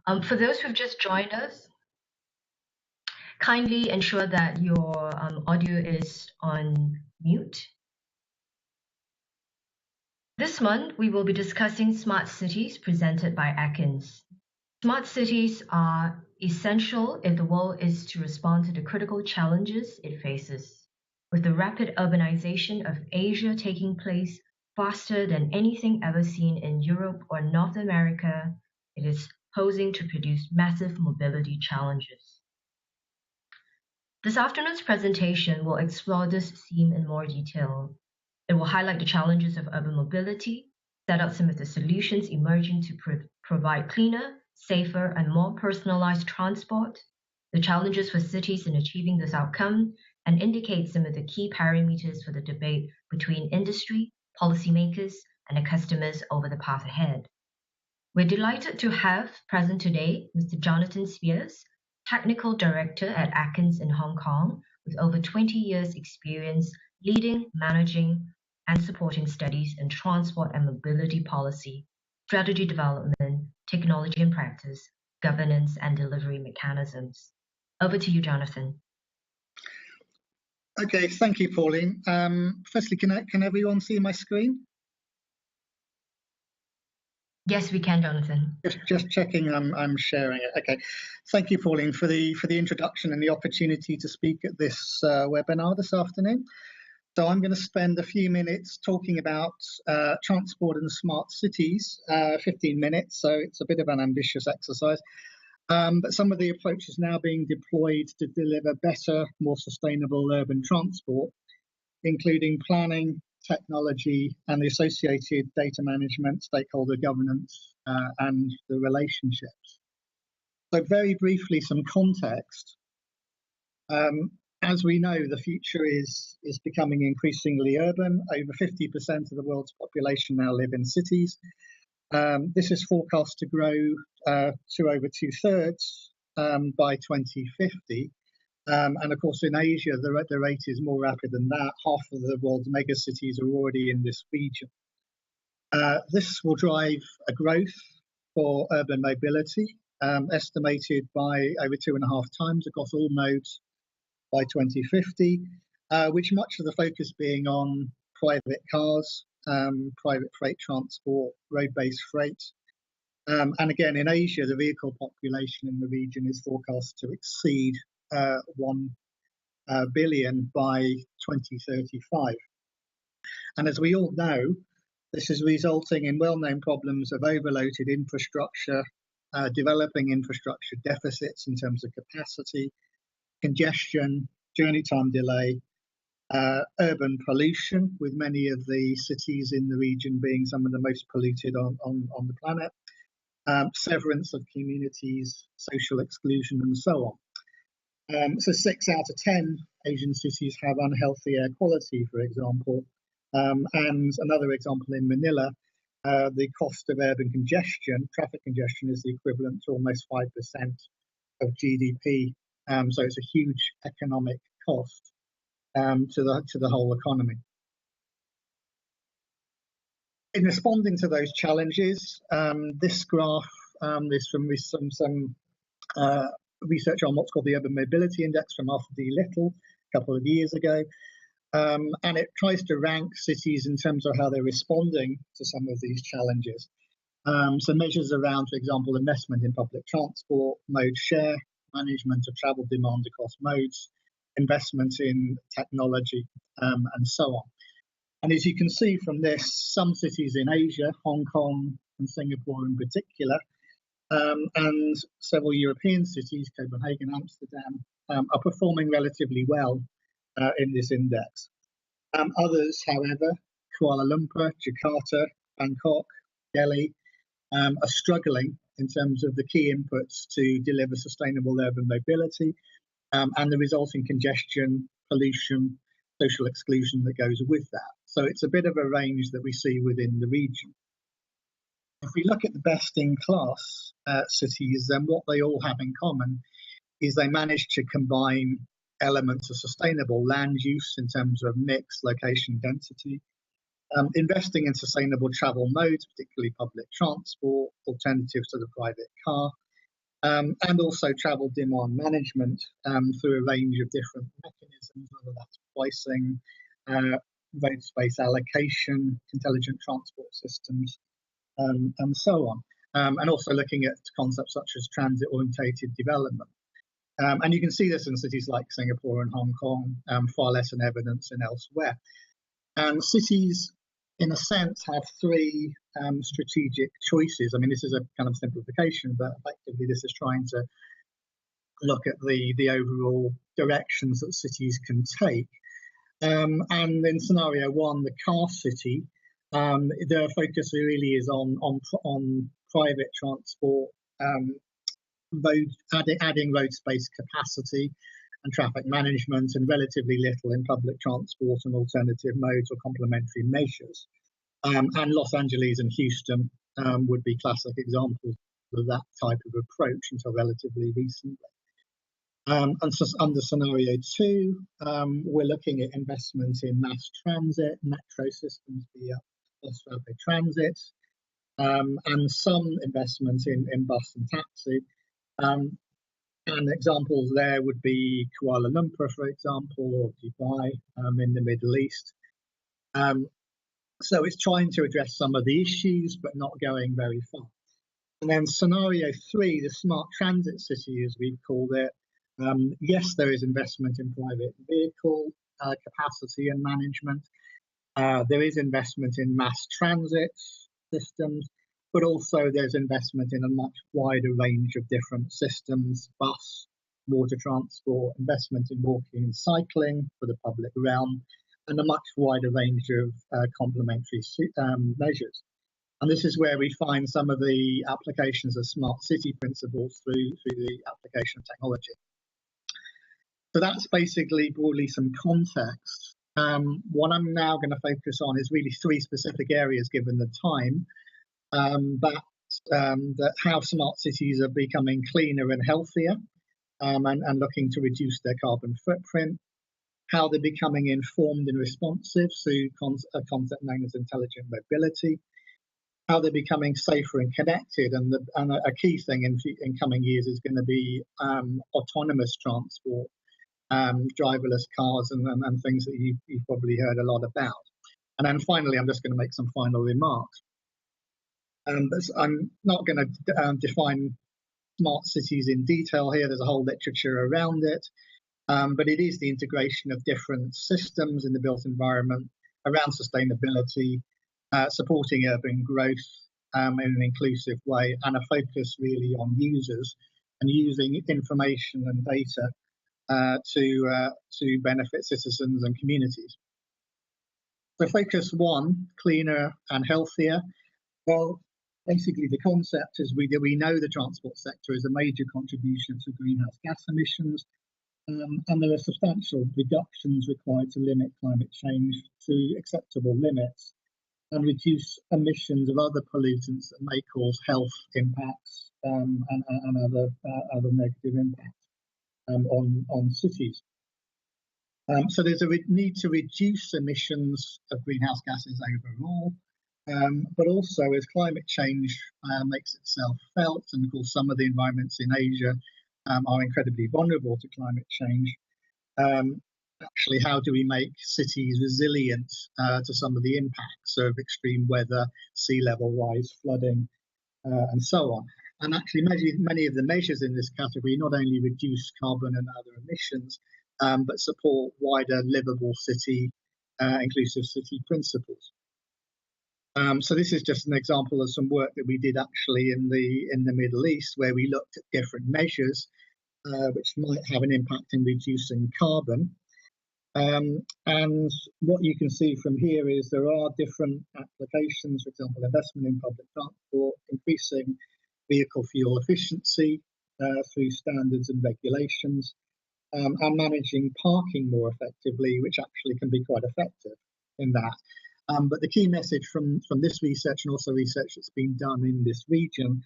For those who've just joined us, kindly ensure that your audio is on mute. This month, we will be discussing smart cities presented by Atkins. Smart cities are essential if the world is to respond to the critical challenges it faces. With the rapid urbanization of Asia taking place faster than anything ever seen in Europe or North America, it is posing to produce massive mobility challenges. This afternoon's presentation will explore this theme in more detail. It will highlight the challenges of urban mobility, set out some of the solutions emerging to provide cleaner, safer, and more personalized transport, the challenges for cities in achieving this outcome, and indicate some of the key parameters for the debate between industry, policymakers, and the customers over the path ahead. We're delighted to have present today Mr. Jonathan Spears, Technical Director at Atkins in Hong Kong, with over 20 years' experience leading, managing, and supporting studies in transport and mobility policy, strategy development, technology and practice, governance, and delivery mechanisms. Over to you, Jonathan. Okay, thank you, Pauline. Firstly, can everyone see my screen? Yes, we can, Jonathan. Just checking I'm sharing it. Okay. Thank you, Pauline, for the introduction and the opportunity to speak at this webinar this afternoon. So I'm going to spend a few minutes talking about transport and smart cities, 15 minutes, so it's a bit of an ambitious exercise. But some of the approaches now being deployed to deliver better, more sustainable urban transport, including planning, technology, and the associated data management, stakeholder governance, and the relationships. So very briefly, some context. As we know, the future is becoming increasingly urban. Over 50% of the world's population now live in cities. This is forecast to grow to over 2/3 by 2050. And of course, in Asia, the rate is more rapid than that. Half of the world's megacities are already in this region. This will drive a growth for urban mobility, estimated by over 2.5 times across all modes by 2050, which much of the focus being on private cars, private freight transport, road-based freight. And again, in Asia, the vehicle population in the region is forecast to exceed 1 billion by 2035. And as we all know, this is resulting in well-known problems of overloaded infrastructure, developing infrastructure deficits in terms of capacity, congestion, journey time delay, urban pollution, with many of the cities in the region being some of the most polluted on the planet, severance of communities, social exclusion, and so on. So 6 out of 10 Asian cities have unhealthy air quality, for example. And another example in Manila, the cost of urban congestion, traffic congestion, is the equivalent to almost 5% of GDP. So it's a huge economic cost to the whole economy. In responding to those challenges, this graph is from some research on what's called the Urban Mobility Index from Arthur D. Little a couple of years ago. And it tries to rank cities in terms of how they're responding to some of these challenges. So measures around, for example, investment in public transport, mode share, management of travel demand across modes, investment in technology, and so on. And as you can see from this, some cities in Asia, Hong Kong and Singapore in particular, and several European cities, Copenhagen, Amsterdam, are performing relatively well in this index. Others, however, Kuala Lumpur, Jakarta, Bangkok, Delhi, are struggling in terms of the key inputs to deliver sustainable urban mobility and the resulting congestion, pollution, social exclusion that goes with that. So it's a bit of a range that we see within the region. If we look at the best-in-class cities, then what they all have in common is they manage to combine elements of sustainable land use in terms of mix, location, density, investing in sustainable travel modes, particularly public transport, alternatives to the private car, and also travel demand management through a range of different mechanisms, whether that's pricing, road space allocation, intelligent transport systems, and so on. And also looking at concepts such as transit-orientated development. And you can see this in cities like Singapore and Hong Kong, far less in evidence than elsewhere. And cities, in a sense, have three strategic choices. I mean, this is a kind of simplification, but effectively this is trying to look at the overall directions that cities can take. And in scenario one, the car city, the focus really is on private transport, adding road space capacity and traffic management, and relatively little in public transport and alternative modes or complementary measures. And Los Angeles and Houston would be classic examples of that type of approach until relatively recently. And so under scenario two, we're looking at investment in mass transit, metro systems via bus rapid transit, and some investment in bus and taxi. And examples there would be Kuala Lumpur, for example, or Dubai in the Middle East. So it's trying to address some of the issues, but not going very far. And then scenario three, the smart transit city, as we've called it. Yes, there is investment in private vehicle capacity and management. There is investment in mass transit systems, but also there's investment in a much wider range of different systems, bus, water transport, investment in walking and cycling for the public realm, and a much wider range of complementary measures. And this is where we find some of the applications of smart city principles through the application of technology. So that's basically broadly some context. What I'm now going to focus on is really three specific areas given the time, that how smart cities are becoming cleaner and healthier, and looking to reduce their carbon footprint, how they're becoming informed and responsive through a concept known as intelligent mobility, how they're becoming safer and connected, and a key thing in coming years is going to be autonomous transport, driverless cars, and things that you've probably heard a lot about. And then finally, I'm just going to make some final remarks. But I'm not going to define smart cities in detail here. There's a whole literature around it. But it is the integration of different systems in the built environment around sustainability, supporting urban growth in an inclusive way, and a focus really on users and using information and data to benefit citizens and communities. So focus one, cleaner and healthier. Well, basically the concept is we know the transport sector is a major contribution to greenhouse gas emissions, and there are substantial reductions required to limit climate change to acceptable limits and reduce emissions of other pollutants that may cause health impacts and other negative impacts on cities. So there's a need to reduce emissions of greenhouse gases overall, but also as climate change makes itself felt, and of course some of the environments in Asia are incredibly vulnerable to climate change. Actually, how do we make cities resilient to some of the impacts of extreme weather, sea level rise, flooding, and so on? And actually, many of the measures in this category not only reduce carbon and other emissions, but support wider livable city, inclusive city principles. So this is just an example of some work that we did actually in the Middle East, where we looked at different measures which might have an impact in reducing carbon. And what you can see from here is there are different applications, for example, investment in public transport, increasing vehicle fuel efficiency through standards and regulations, and managing parking more effectively, which actually can be quite effective in that. But the key message from this research, and also research that's been done in this region,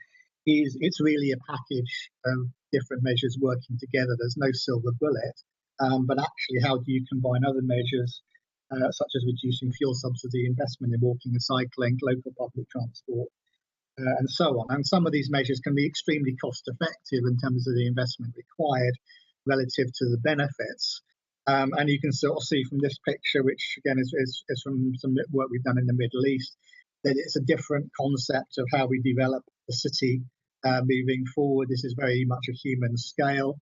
is it's really a package of different measures working together. There's no silver bullet, but actually how do you combine other measures such as reducing fuel subsidy, investment in walking and cycling, local public transport, and so on. And some of these measures can be extremely cost effective in terms of the investment required relative to the benefits. And you can sort of see from this picture, which again is from some work we've done in the Middle East, that it's a different concept of how we develop the city moving forward. This is very much a human scale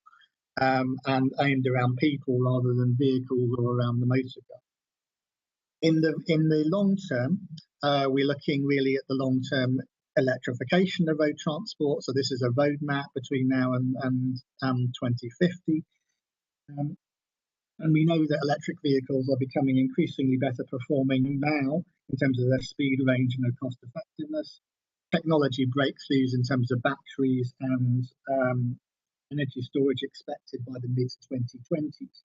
and aimed around people rather than vehicles or around the motor car. In the long term, we're looking really at the long-term electrification of road transport. So this is a roadmap between now and 2050. And we know that electric vehicles are becoming increasingly better performing now in terms of their speed, range, and their cost effectiveness. Technology breakthroughs in terms of batteries and energy storage expected by the mid-2020s.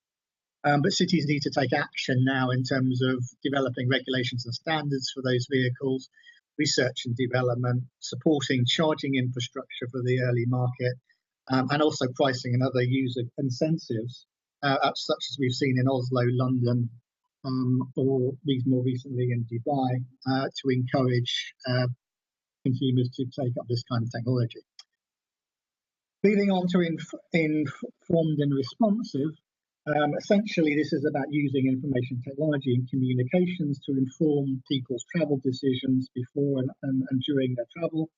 But cities need to take action now in terms of developing regulations and standards for those vehicles, research and development, supporting charging infrastructure for the early market, and also pricing and other user incentives, such as we've seen in Oslo, London, or more recently in Dubai, to encourage consumers to take up this kind of technology. Moving on to informed and responsive, essentially this is about using information technology and communications to inform people's travel decisions before and during their travel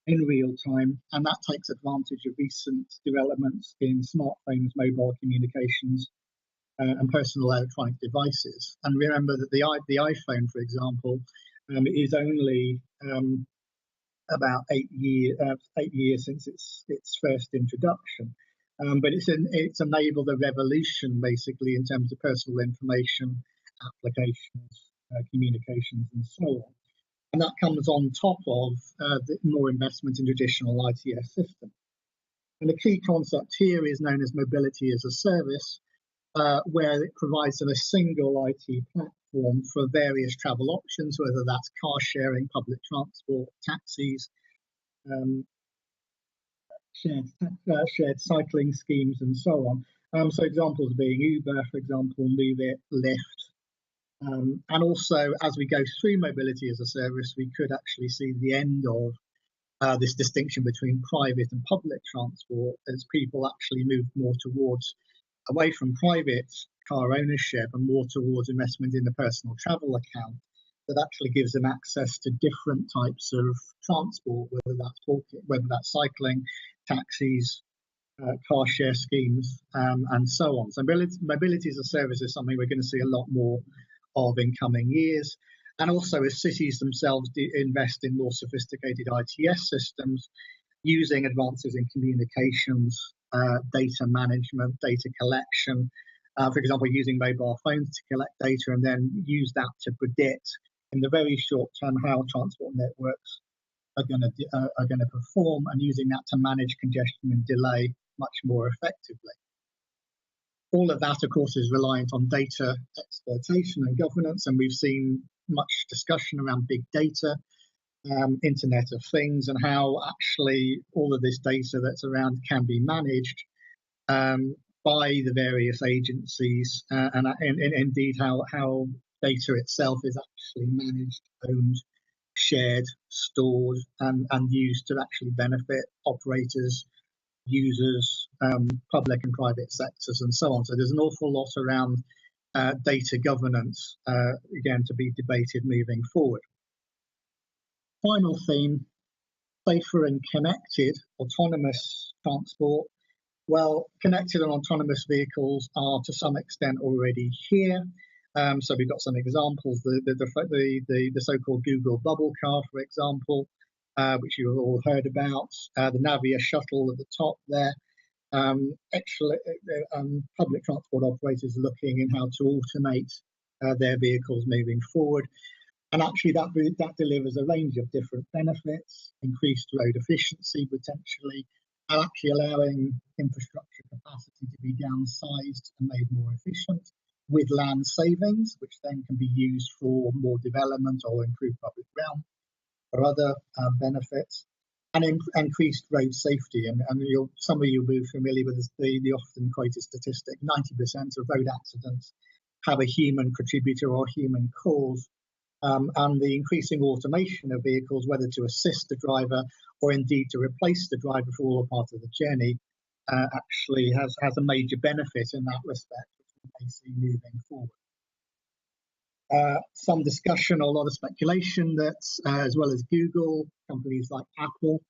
in real time, and that takes advantage of recent developments in smartphones, mobile communications, and personal electronic devices. And remember that the iPhone, for example, is only about 8 years since its first introduction, but it's enabled a revolution basically in terms of personal information, applications, communications, and so on. And that comes on top of the more investment in traditional ITS systems. And the key concept here is known as mobility as a service, where it provides a single IT platform for various travel options, whether that's car sharing, public transport, taxis, shared cycling schemes, and so on. So examples being Uber, for example, Move It, Lyft. And also, as we go through mobility as a service, we could actually see the end of this distinction between private and public transport as people actually move more away from private car ownership and more towards investment in the personal travel account that actually gives them access to different types of transport, whether that's cycling, taxis, car share schemes, and so on. So mobility as a service is something we're going to see a lot more of in coming years. And also as cities themselves invest in more sophisticated ITS systems, using advances in communications, data management, data collection, for example, using mobile phones to collect data and then use that to predict in the very short term how transport networks are going to perform, and using that to manage congestion and delay much more effectively. All of that, of course, is reliant on data exploitation and governance, and we've seen much discussion around big data, Internet of Things, and how actually all of this data that's around can be managed by the various agencies, and indeed how data itself is actually managed, owned, shared, stored, and used to actually benefit operators, users, public and private sectors, and so on. So there's an awful lot around data governance, again, to be debated moving forward. Final theme, safer and connected autonomous transport. Well, connected and autonomous vehicles are to some extent already here. So we've got some examples, the so-called Google bubble car, for example, which you've all heard about, the Navia shuttle at the top there. Actually, public transport operators are looking at how to automate their vehicles moving forward. And actually that delivers a range of different benefits, increased road efficiency potentially, and actually allowing infrastructure capacity to be downsized and made more efficient, with land savings, which then can be used for more development or improved public realm or other benefits, and increased road safety. And some of you will be familiar with the often quoted statistic: 90% of road accidents have a human contributor or human cause. and the increasing automation of vehicles, whether to assist the driver or indeed to replace the driver for all or part of the journey, actually has a major benefit in that respect, which we may see moving forward. Some discussion, a lot of speculation that, as well as Google, companies like Apple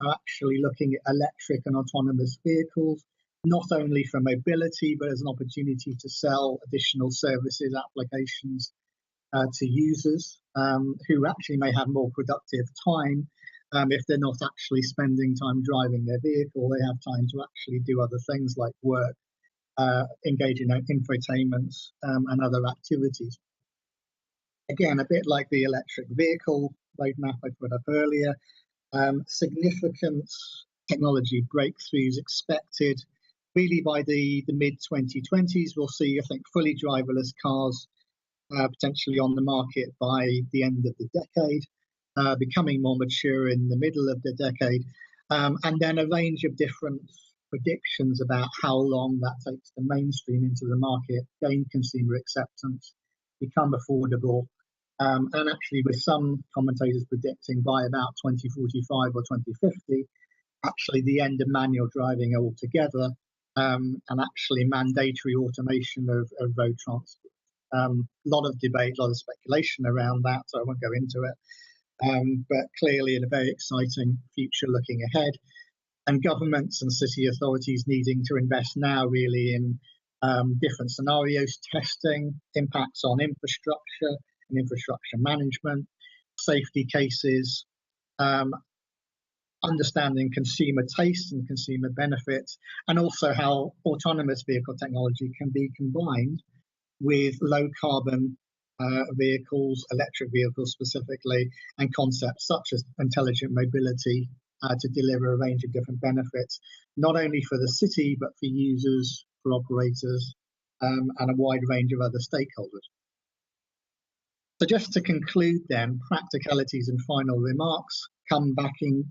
are actually looking at electric and autonomous vehicles, not only for mobility, but as an opportunity to sell additional services, applications to users who actually may have more productive time. If they're not actually spending time driving their vehicle, they have time to actually do other things like work, engage in infotainment and other activities. Again, a bit like the electric vehicle roadmap I put up earlier, significant technology breakthroughs expected. Really by the mid-2020s, we'll see, I think, fully driverless cars potentially on the market by the end of the decade, becoming more mature in the middle of the decade, and then a range of different predictions about how long that takes to mainstream into the market, gain consumer acceptance, become affordable, and actually with some commentators predicting by about 2045 or 2050, actually the end of manual driving altogether, and actually mandatory automation of road transport. A lot of debate, a lot of speculation around that, so I won't go into it. But clearly in a very exciting future looking ahead, and governments and city authorities needing to invest now really in different scenarios, testing, impacts on infrastructure and infrastructure management, safety cases, understanding consumer taste and consumer benefits, and also how autonomous vehicle technology can be combined with low carbon vehicles, electric vehicles specifically, and concepts such as intelligent mobility to deliver a range of different benefits, not only for the city, but for users, for operators, and a wide range of other stakeholders. So just to conclude then, practicalities and final remarks, come back to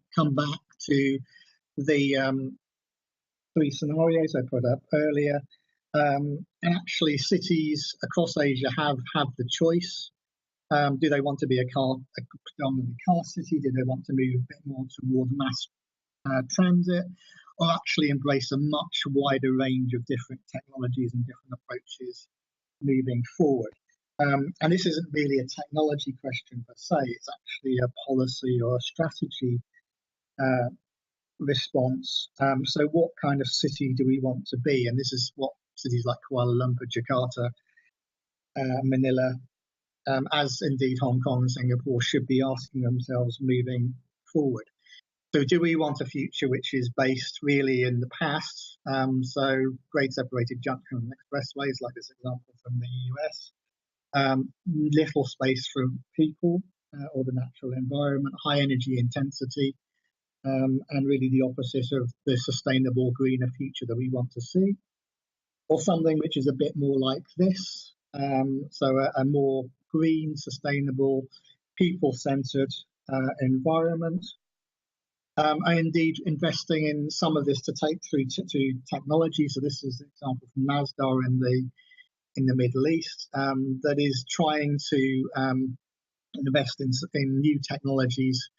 the three scenarios I put up earlier. And actually cities across Asia have the choice. Do they want to be a predominantly car city? Do they want to move a bit more toward mass transit, or actually embrace a much wider range of different technologies and different approaches moving forward? And this isn't really a technology question per se, it's actually a policy or a strategy response. So what kind of city do we want to be? And this is what cities like Kuala Lumpur, Jakarta, Manila, as indeed Hong Kong and Singapore should be asking themselves moving forward. So do we want a future which is based really in the past? So grade separated junction and expressways, like this example from the US. Little space for people or the natural environment, high energy intensity, and really the opposite of the sustainable greener future that we want to see. Or something which is a bit more like this, so a more green, sustainable, people-centered environment. And indeed investing in some of this to take through to technology. So this is an example from Masdar in the Middle East that is trying to invest in new technologies,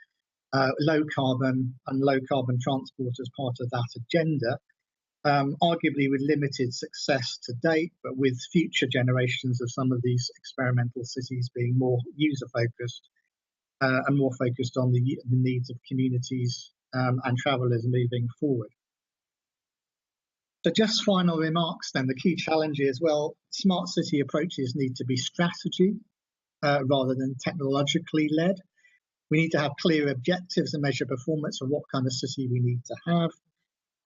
low carbon transport as part of that agenda. Arguably with limited success to date, but with future generations of some of these experimental cities being more user-focused and more focused on the needs of communities and travellers moving forward. So just final remarks then, the key challenge is, well, smart city approaches need to be strategy rather than technologically led. We need to have clear objectives and measure performance of what kind of city we need to have.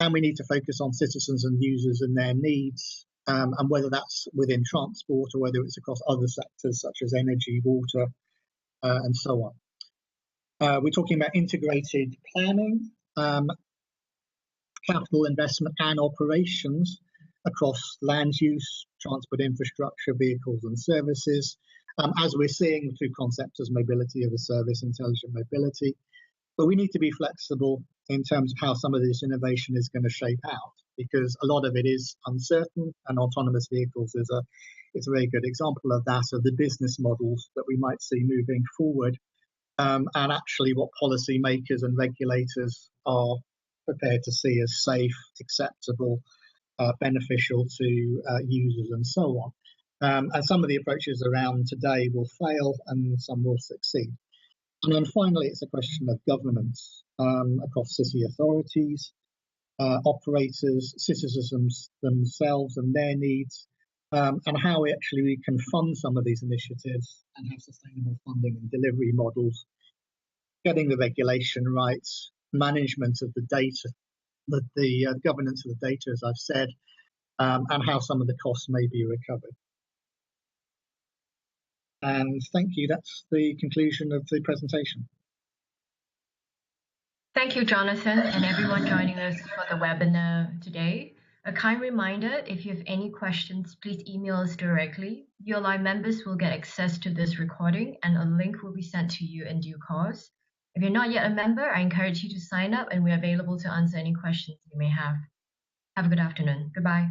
And we need to focus on citizens and users and their needs, and whether that's within transport or whether it's across other sectors such as energy, water, and so on. We're talking about integrated planning, capital investment and operations across land use, transport infrastructure, vehicles and services, as we're seeing through concepts as mobility as a service, intelligent mobility. But we need to be flexible in terms of how some of this innovation is going to shape out, because a lot of it is uncertain, and autonomous vehicles is a very good example of that, of the business models that we might see moving forward, and actually what policymakers and regulators are prepared to see as safe, acceptable, beneficial to users and so on. And some of the approaches around today will fail and some will succeed. And then finally, it's a question of governance across city authorities, operators, citizens themselves and their needs, and how we can fund some of these initiatives and have sustainable funding and delivery models, getting the regulation rights, management of the data, the governance of the data, as I've said, and how some of the costs may be recovered. And thank you. That's the conclusion of the presentation. Thank you, Jonathan, and everyone joining us for the webinar today. A kind reminder, if you have any questions, please email us directly. ULI members will get access to this recording and a link will be sent to you in due course. If you're not yet a member, I encourage you to sign up and we're available to answer any questions you may have. Have a good afternoon. Goodbye.